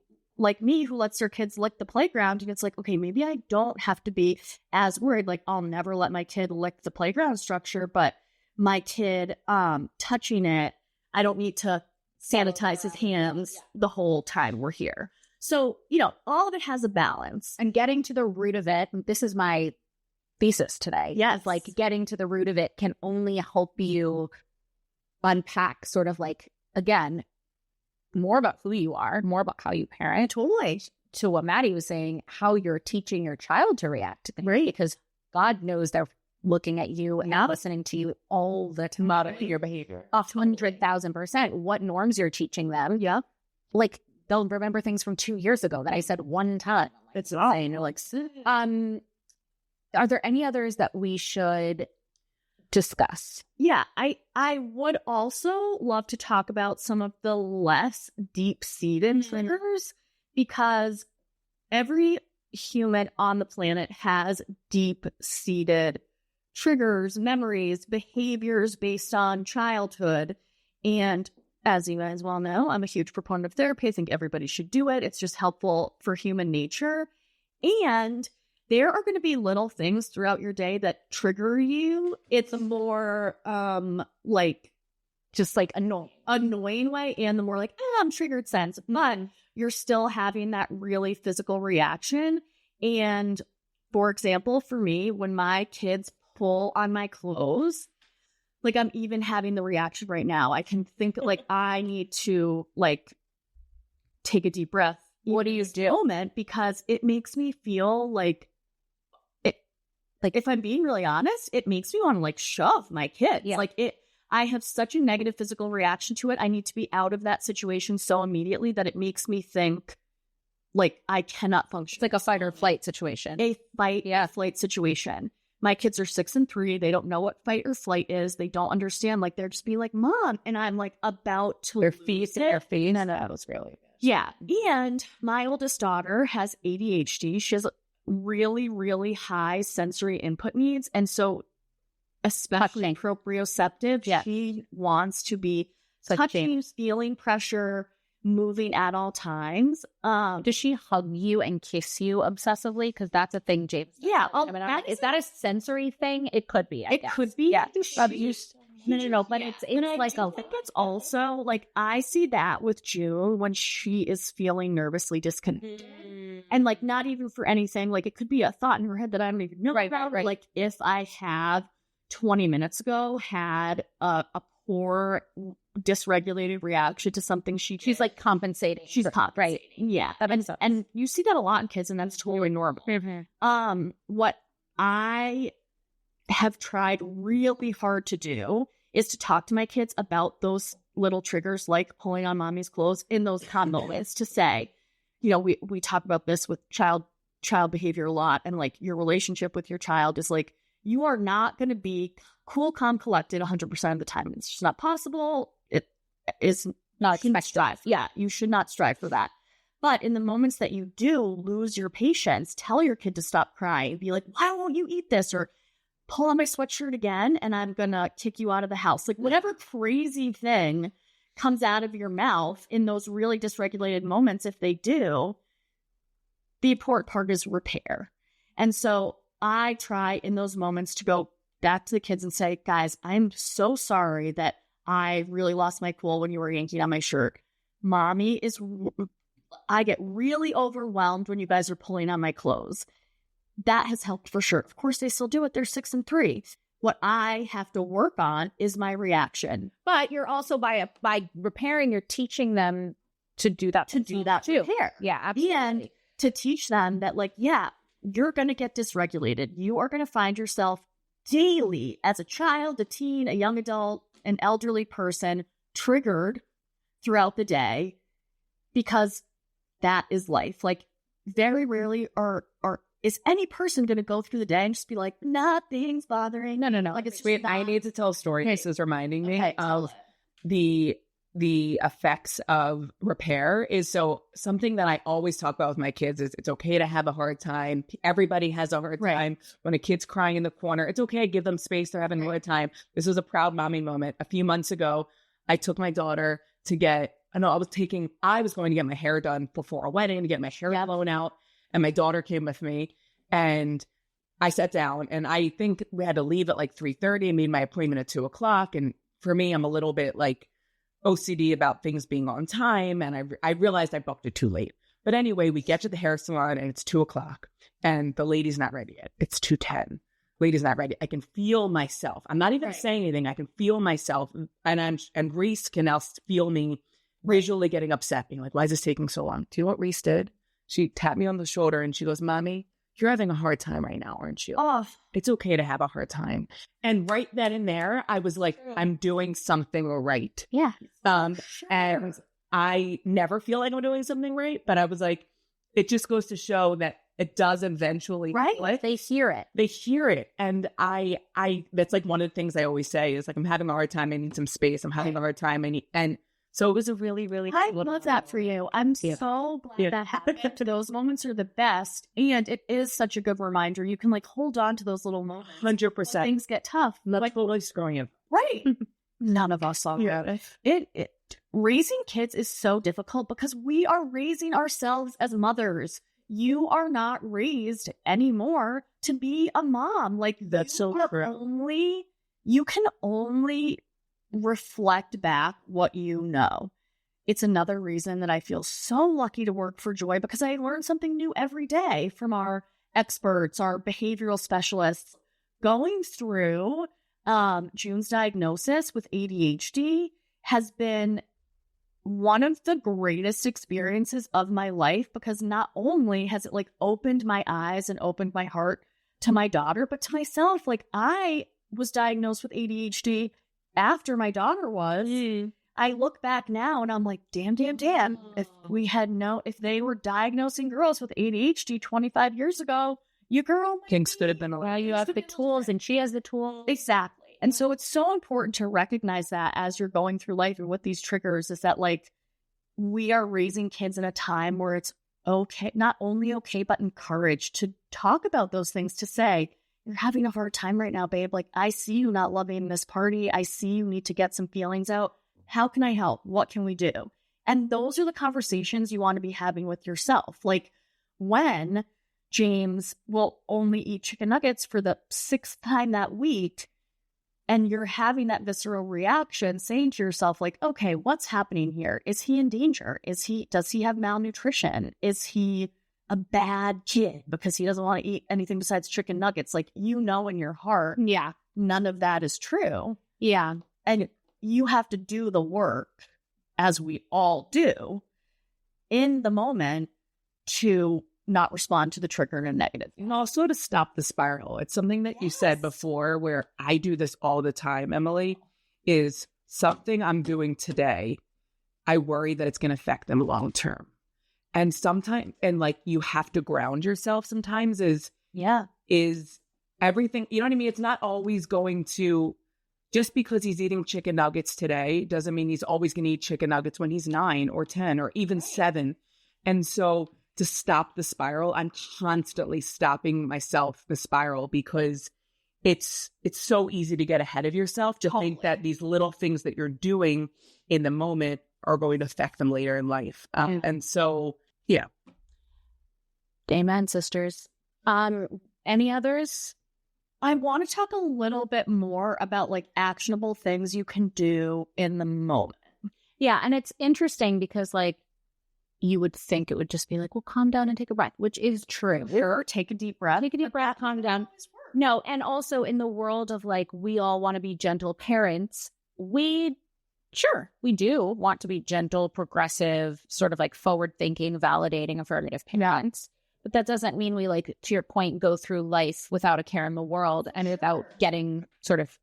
S3: like me who lets their kids lick the playground, and it's like, okay, maybe I don't have to be as worried. Like, I'll never let my kid lick the playground structure, but my kid touching it, I don't need to sanitize his hands the whole time we're here. So, all of it has a balance.
S1: And getting to the root of it, this is my thesis today.
S3: Yes.
S1: Like, getting to the root of it can only help you unpack sort of like, again, more about who you are, more about how you parent.
S3: Totally.
S1: To what Maddie was saying, how you're teaching your child to react to things.
S3: Right.
S1: Because God knows they're looking at you and listening to you all the time.
S2: Modeling your behavior.
S1: 100,000%. What norms you're teaching them.
S3: Yeah.
S1: Like, they'll remember things from 2 years ago that I said one time.
S3: It's not.
S1: And you're like, are there any others that we should discuss?
S3: Yeah, I would also love to talk about some of the less deep-seated triggers, because every human on the planet has deep-seated triggers, memories, behaviors based on childhood. And as you guys well know, I'm a huge proponent of therapy. I think everybody should do it. It's just helpful for human nature. And there are going to be little things throughout your day that trigger you. It's a more
S1: Just like
S3: annoying way, and the more like, I'm triggered sense. But you're still having that really physical reaction. And for example, for me, when my kids pull on my clothes, like, I'm even having the reaction right now. I can think like I need to like take a deep breath.
S1: What do you do?
S3: Moment, because it makes me feel like it. Like, if I'm being really honest, it makes me want to like shove my kids.
S1: Yeah.
S3: Like, I have such a negative physical reaction to it. I need to be out of that situation so immediately that it makes me think like I cannot function.
S1: It's like a fight or flight situation.
S3: A fight, flight situation. My kids are 6 and 3. They don't know what fight or flight is. They don't understand. Like, they're just being like, Mom. And I'm like about to
S1: Their feet. No, that was really.
S3: Yeah. And my oldest daughter has ADHD. She has really, really high sensory input needs. And so, especially proprioceptive, she wants to be touching, feeling pressure, moving at all times.
S1: Does she hug you and kiss you obsessively? Because that's a thing, James.
S3: Yeah.
S1: Is that a sensory thing? It could be. I guess.
S3: Could be.
S1: Yeah.
S3: No. But it's like I think it's also like I see that with June when she is feeling nervously disconnected, and like not even for anything. Like, it could be a thought in her head that I don't even know about. Right. Like, if I have 20 minutes ago had a poor dysregulated reaction to something she's
S1: like compensating.
S3: She's compensating. Right. Yeah. And you see that a lot in kids, and that's totally normal. What I have tried really hard to do is to talk to my kids about those little triggers, like pulling on mommy's clothes, in those calm moments, to say, we talk about this with child behavior a lot, and like your relationship with your child is like, you are not going to be cool, calm, collected 100% of the time. It's just not possible. It is not strive. Yeah, you should not strive for that. But in the moments that you do lose your patience, tell your kid to stop crying. Be like, why won't you eat this? Or pull on my sweatshirt again, and I'm going to kick you out of the house. Like, whatever crazy thing comes out of your mouth in those really dysregulated moments, if they do, the important part is repair. And so I try in those moments to go back to the kids and say, guys, I'm so sorry that I really lost my cool when you were yanking on my shirt. I get really overwhelmed when you guys are pulling on my clothes. That has helped for sure. Of course, they still do it. They're 6 and 3. What I have to work on is my reaction.
S1: But you're also by repairing, you're teaching them to do that.
S3: Too.
S1: Repair. Yeah, absolutely.
S3: And to teach them that, like, yeah, you're going to get dysregulated. You are going to find yourself daily as a child, a teen, a young adult, an elderly person triggered throughout the day, because that is life. Like, very rarely is any person going to go through the day and just be like, nothing's bothering. No.
S2: Like, it's weird. I need to tell a story. This is reminding me of the effects of repair. Is so something that I always talk about with my kids is it's okay to have a hard time. Everybody has a hard time. When a kid's crying in the corner, it's okay. Give them space. They're having a hard time. This was a proud mommy moment. A few months ago, I took my daughter to get I was going to get my hair done before a wedding to get my hair blown out. And my daughter came with me and I sat down and I think we had to leave at like 3:30. I made my appointment at 2:00. And for me, I'm a little bit like OCD about things being on time. And I realized I booked it too late. But anyway, we get to the hair salon and it's 2:00 and the lady's not ready yet. It's 2:10. Lady's not ready. I can feel myself. I'm not even saying anything. I can feel myself. And Reese can now feel me visually getting upset, being like, why is this taking so long? Do you know what Reese did? She tapped me on the shoulder and she goes, Mommy, you're having a hard time right now, aren't you?
S3: Oh,
S2: it's okay to have a hard time. And right then and there, I was like, I'm doing something right.
S3: Yeah.
S2: And I never feel like I'm doing something right, but I was like, it just goes to show that it does eventually.
S3: Right.
S2: Click.
S3: They hear it.
S2: They hear it. And I that's like one of the things I always say is like, I'm having a hard time. I need some space. I'm having a hard time. And so it was a really, really
S3: I love that for you. I'm so glad that happened. Those moments are the best. And it is such a good reminder. You can like hold on to those little moments.
S2: 100%.
S3: Things get tough.
S2: Like totally screwing you.
S3: Right. None of us are.
S2: Yeah.
S3: It raising kids is so difficult because we are raising ourselves as mothers. You are not raised anymore to be a mom. Like
S2: that's so true.
S3: You can only reflect back what you know. It's another reason that I feel so lucky to work for Joy because I learn something new every day from our experts, our behavioral specialists. Going through June's diagnosis with ADHD has been one of the greatest experiences of my life because not only has it like opened my eyes and opened my heart to my daughter, but to myself. Like I was diagnosed with ADHD after my daughter was. I look back now and I'm like, damn. If they were diagnosing girls with ADHD 25 years ago, you girl.
S2: Things could have been
S3: well, you have the tools and she has the tools. Exactly. And so it's so important to recognize that as you're going through life and with these triggers is that like we are raising kids in a time where it's okay, not only okay, but encouraged to talk about those things, to say, you're having a hard time right now, babe. Like, I see you not loving this party. I see you need to get some feelings out. How can I help? What can we do? And those are the conversations you want to be having with yourself. Like when James will only eat chicken nuggets for the 6th time that week, and you're having that visceral reaction, saying to yourself, like, okay, what's happening here? Is he in danger? Does he have malnutrition? Is he a bad kid because he doesn't want to eat anything besides chicken nuggets? Like, you know, in your heart,
S1: yeah,
S3: none of that is true.
S1: Yeah.
S3: And you have to do the work, as we all do, in the moment to not respond to the trigger in a negative.
S2: And also to stop the spiral. It's something that you said before where I do this all the time, Emily, is something I'm doing today. I worry that it's going to affect them long term. And sometimes, and like you have to ground yourself sometimes is everything, you know what I mean? It's not always going to, just because he's eating chicken nuggets today doesn't mean he's always going to eat chicken nuggets when he's 9 or 10 or even 7. And so to stop the spiral, I'm constantly stopping myself the spiral because it's so easy to get ahead of yourself to think that these little things that you're doing in the moment are going to affect them later in life. And so, yeah.
S3: Amen, sisters. Any others? I want to talk a little bit more about like actionable things you can do in the moment.
S1: Yeah. And it's interesting because like, you would think it would just be like, well, calm down and take a breath, which is true.
S3: Sure. Take a deep breath.
S1: Calm down. No, and also in the world of like, we all want to be gentle parents. We do want to be gentle, progressive, sort of like forward-thinking, validating, affirmative parents. But that doesn't mean we, like, to your point, go through life without a care in the world and without getting sort of,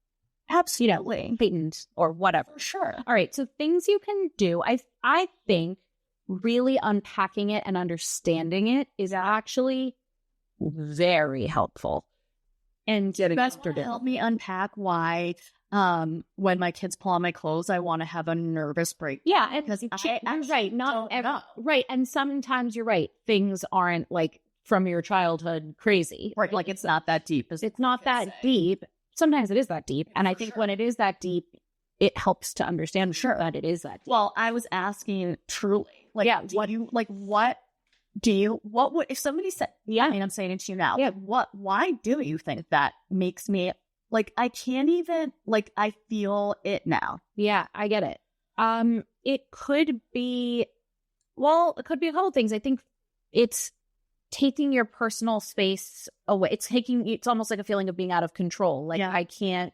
S3: absolutely,
S1: heightened or whatever.
S3: Sure.
S1: All right. So things you can do. I think really unpacking it and understanding it is actually very helpful. And
S3: help me unpack why when my kids pull on my clothes, I want to have a nervous break.
S1: Yeah, because I'm right. Not ever, right. And sometimes you're right. Things aren't like from your childhood crazy.
S3: Right. Like it's not that deep.
S1: It's not that deep. Sometimes it is that deep. And I think when it is that deep, it helps to understand that it is that.
S3: Well, I was asking truly, like, what would, if somebody said, I mean, I'm saying it to you now, why do you think that makes me, like, I can't even, like, I feel it now.
S1: Yeah, I get it. It could be a couple things. I think it's taking your personal space away. It's almost like a feeling of being out of control. Like, I can't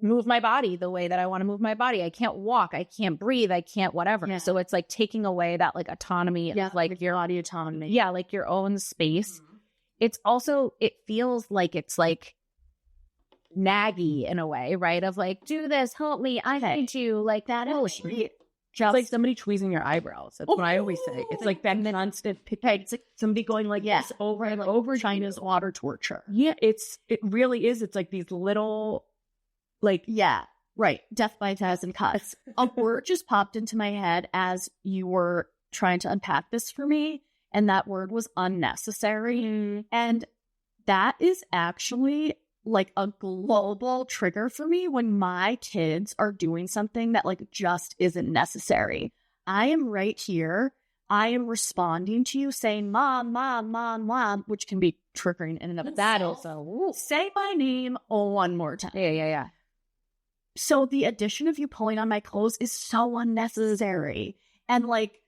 S1: move my body the way that I want to move my body. I can't walk. I can't breathe. I can't whatever. So it's like taking away that like autonomy of like your body autonomy. Yeah, like your own space. Mm-hmm. It's also, it feels like it's like naggy in a way, right? Of like, do this, help me, I need you, like that.
S2: It's like somebody tweezing your eyebrows. That's what I always say. It's like that constant picking. It's like somebody going like this over and over. China's water torture. Yeah, it really is. It's like these little, like,
S3: death by 1,000 cuts. A word just popped into my head as you were trying to unpack this for me, and that word was unnecessary. Mm. And that is actually like a global trigger for me when my kids are doing something that like just isn't necessary. I am right here. I am responding to you saying, mom, mom, mom, mom, which can be triggering in and of that also. Say my name one more time.
S1: Yeah.
S3: So the addition of you pulling on my clothes is so unnecessary. And like,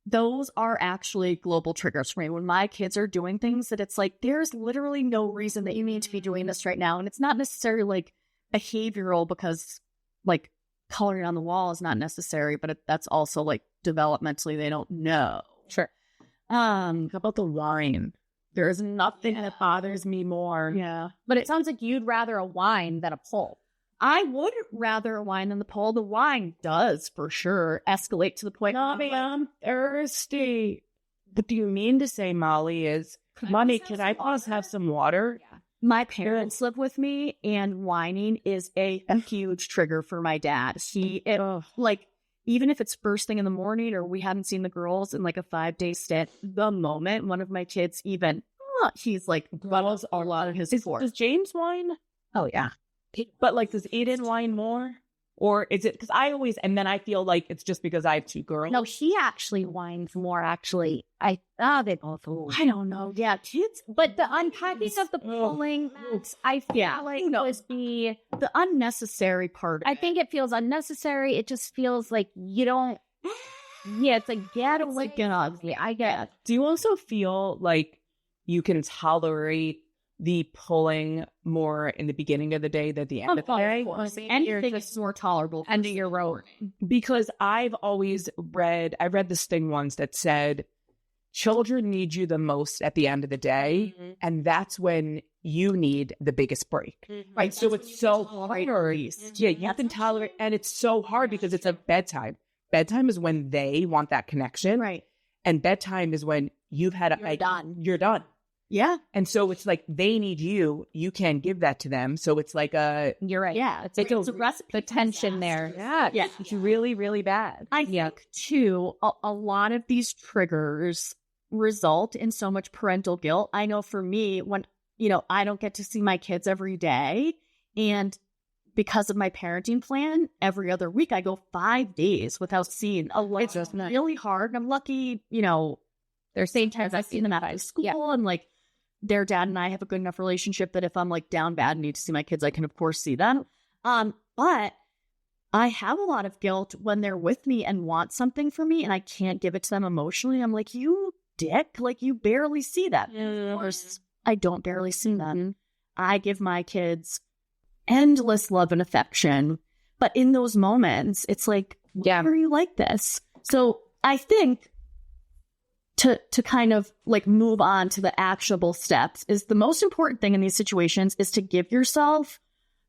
S3: those are actually global triggers for me. When my kids are doing things that it's like, there's literally no reason that you need to be doing this right now. And it's not necessarily like behavioral, because like coloring on the wall is not necessary, but that's also like developmentally, they don't know.
S1: Sure.
S2: How about the wine? There is nothing that bothers me more.
S3: Yeah.
S1: But it sounds like you'd rather a wine than a pull.
S3: I would rather a wine than the pull. The wine does, for sure, escalate to the point.
S2: Mommy, I'm thirsty. What do you mean to say, Molly, is, Mommy, can I please have some water?
S3: Yeah. My parents live with me, and whining is a huge trigger for my dad. Like, even if it's first thing in the morning or we haven't seen the girls in like a 5-day stint, the moment one of my kids even, he's like, bottles a lot of his force.
S2: Does James whine?
S3: Oh, yeah.
S2: But like, does Aiden whine more? Or is it, because I always, and then I feel like it's just because I have 2 girls.
S1: No, he actually whines more, actually. They both.
S3: I don't know. Yeah, kids.
S1: But the unpacking of the pulling, I feel like was the
S3: unnecessary part.
S1: I think it feels unnecessary. It just feels like you don't. Yeah, it's like, get away.
S3: Get ugly. I get it.
S2: Do you also feel like you can tolerate the pulling more in the beginning of the day than the end of the day?
S3: Anything is more tolerable.
S1: End of your road.
S2: Because I've always read this thing once that said, children need you the most at the end of the day. Mm-hmm. And that's when you need the biggest break. Mm-hmm. Right. So it's so hard. Mm-hmm. Yeah, you have to tolerate. And it's so hard because it's a bedtime. Bedtime is when they want that connection.
S3: Right.
S2: And bedtime is when you've had you're done.
S3: Yeah.
S2: And so it's like they need you. You can't give that to them. So it's like
S1: you're right.
S3: Yeah. It's a recipe.
S1: The tension there.
S2: Yeah. It's really, really bad.
S3: I think, too, a lot of these triggers result in so much parental guilt. I know for me, when, I don't get to see my kids every day. And because of my parenting plan, every other week I go 5 days without seeing a lot. It's just really hard. And I'm lucky, there's same times I've seen them out of school and like, their dad and I have a good enough relationship that if I'm like down bad and need to see my kids, I can of course see them. But I have a lot of guilt when they're with me and want something from me and I can't give it to them emotionally. I'm like, you dick, like you barely see that. Of course, I don't barely see them. I give my kids endless love and affection. But in those moments, it's like, why are you like this? So I think to kind of like move on to the actionable steps is the most important thing in these situations is to give yourself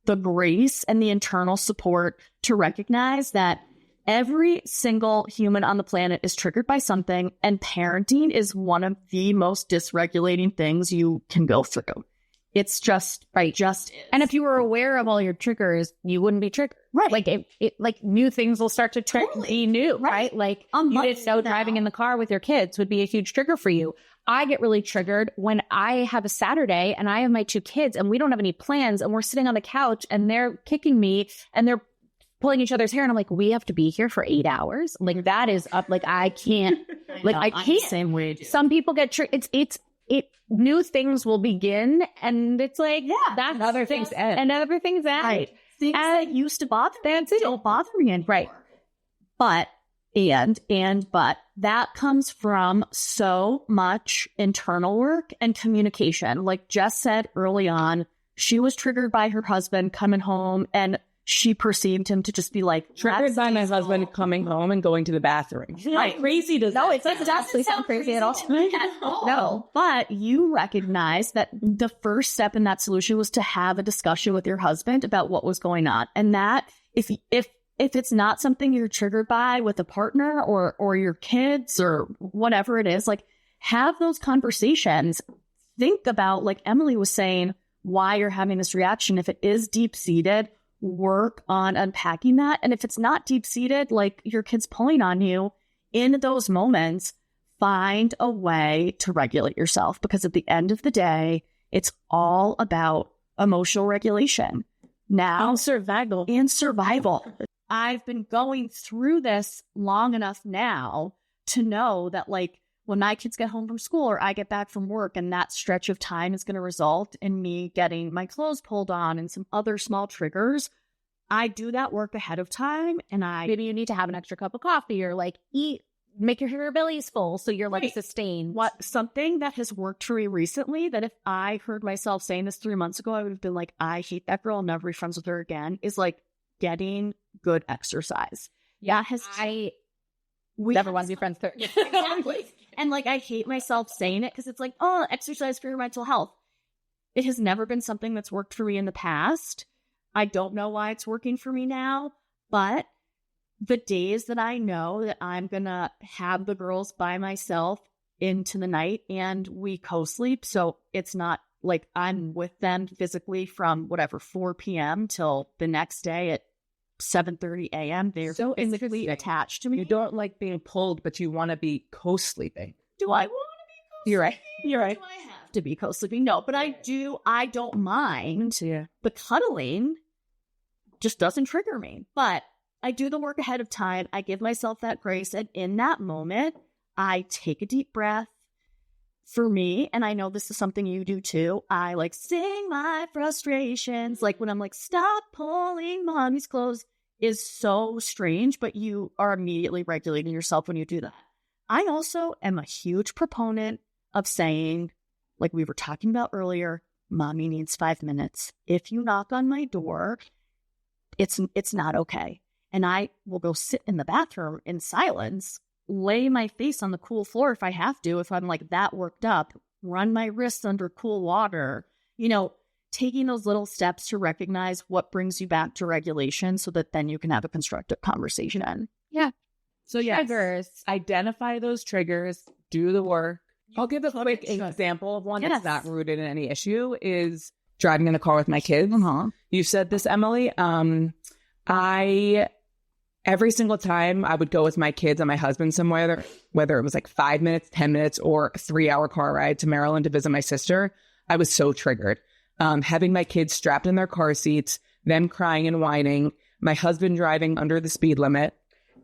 S3: the grace and the internal support to recognize that every single human on the planet is triggered by something, and parenting is one of the most dysregulating things you can go through. It's just, just is.
S1: And if you were aware of all your triggers, you wouldn't be triggered.
S3: Right.
S1: Like new things will start to be new, right? Like you didn't know driving in the car with your kids would be a huge trigger for you. I get really triggered when I have a Saturday and I have my 2 kids and we don't have any plans and we're sitting on the couch and they're kicking me and they're pulling each other's hair. And I'm like, we have to be here for 8 hours. Like that is up. Like I can't, I can't.
S3: Same way.
S1: Some people get triggered. New things will begin and it's like, that's
S2: other things end.
S1: And other things end.
S3: Right. Things that used to bother me don't bother me anymore.
S1: Right.
S3: But, but that comes from so much internal work and communication. Like Jess said early on, she was triggered by her husband coming home and she perceived him to just be like
S2: triggered by my husband coming home and going to the bathroom.
S3: Right.
S2: How crazy does
S1: no,
S2: that
S1: it doesn't actually sound crazy at all.
S3: No, but you recognize that the first step in that solution was to have a discussion with your husband about what was going on, and that if it's not something you're triggered by with a partner or your kids or whatever it is, like have those conversations. Think about, like Emily was saying, why you're having this reaction. If it is deep seated, work on unpacking that. And if it's not deep-seated, like your kid's pulling on you, in those moments, find a way to regulate yourself. Because at the end of the day, it's all about emotional regulation. Now, and survival. I've been going through this long enough now to know that, like, when my kids get home from school or I get back from work and that stretch of time is going to result in me getting my clothes pulled on and some other small triggers, I do that work ahead of time. And
S1: maybe you need to have an extra cup of coffee or like eat, make your bellies full so you're like sustained.
S3: Something that has worked for me recently, that if I heard myself saying this 3 months ago, I would have been like, I hate that girl, I'll never be friends with her again, is like getting good exercise.
S1: Yeah, we never want to be friends with her.
S3: Exactly. And like, I hate myself saying it because it's like, oh, exercise for your mental health. It has never been something that's worked for me in the past. I don't know why it's working for me now, but the days that I know that I'm going to have the girls by myself into the night and we co-sleep, so it's not like I'm with them physically from 4 p.m. till the next day at 7:30 a.m. They're so physically attached to me.
S2: You don't like being pulled, but you want to be co-sleeping.
S3: Do I want to be co-sleeping?
S2: You're right.
S3: Do I have to be co-sleeping? No, but I do. I don't mind.
S2: Yeah.
S3: The cuddling just doesn't trigger me. But I do the work ahead of time. I give myself that grace. And in that moment, I take a deep breath. For me, and I know this is something you do too, I like sing my frustrations. Like when I'm like, stop pulling mommy's clothes is so strange, but you are immediately regulating yourself when you do that. I also am a huge proponent of saying, like we were talking about earlier, mommy needs 5 minutes. If you knock on my door, it's not okay. And I will go sit in the bathroom in silence, lay my face on the cool floor if I have to, if I'm like that worked up, run my wrists under cool water, taking those little steps to recognize what brings you back to regulation so that then you can have a constructive conversation.
S1: Yeah.
S2: So
S1: triggers.
S2: Identify those triggers, do the work. I'll give a quick example of one that's not rooted in any issue is driving in the car with my kids. You said this, Emily. Every single time I would go with my kids and my husband somewhere, whether it was like 5 minutes, 10 minutes, or a 3-hour car ride to Maryland to visit my sister, I was so triggered. Having my kids strapped in their car seats, them crying and whining, my husband driving under the speed limit,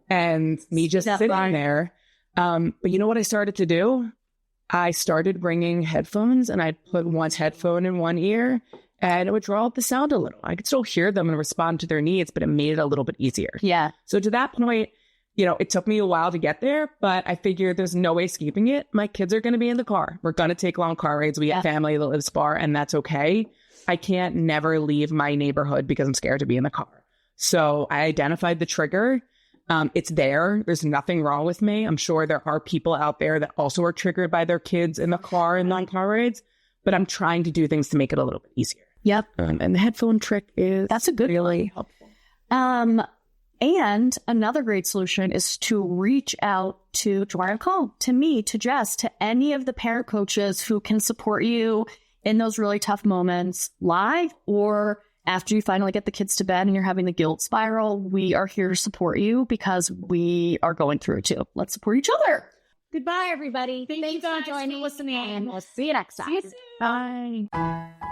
S2: and me just sitting there. But you know what I started to do? I started bringing headphones, and I'd put one headphone in one ear, and it would draw up the sound a little. I could still hear them and respond to their needs, but it made it a little bit easier.
S3: Yeah.
S2: So to that point, it took me a while to get there, but I figured there's no way escaping it. My kids are going to be in the car. We're going to take long car rides. We have family that lives far, and that's okay. I can't never leave my neighborhood because I'm scared to be in the car. So I identified the trigger. It's there. There's nothing wrong with me. I'm sure there are people out there that also are triggered by their kids in the car and long car rides, but I'm trying to do things to make it a little bit easier.
S3: Yep.
S2: And the headphone trick is
S3: that's a good
S2: really helpful.
S3: And another great solution is to reach out to Joanna Cole, to me, to Jess, to any of the parent coaches who can support you in those really tough moments live or after you finally get the kids to bed and you're having the guilt spiral, we are here to support you because we are going through it too. Let's support each other.
S1: Goodbye, everybody. Thank you for joining, listening, and we'll see you next time.
S3: Bye.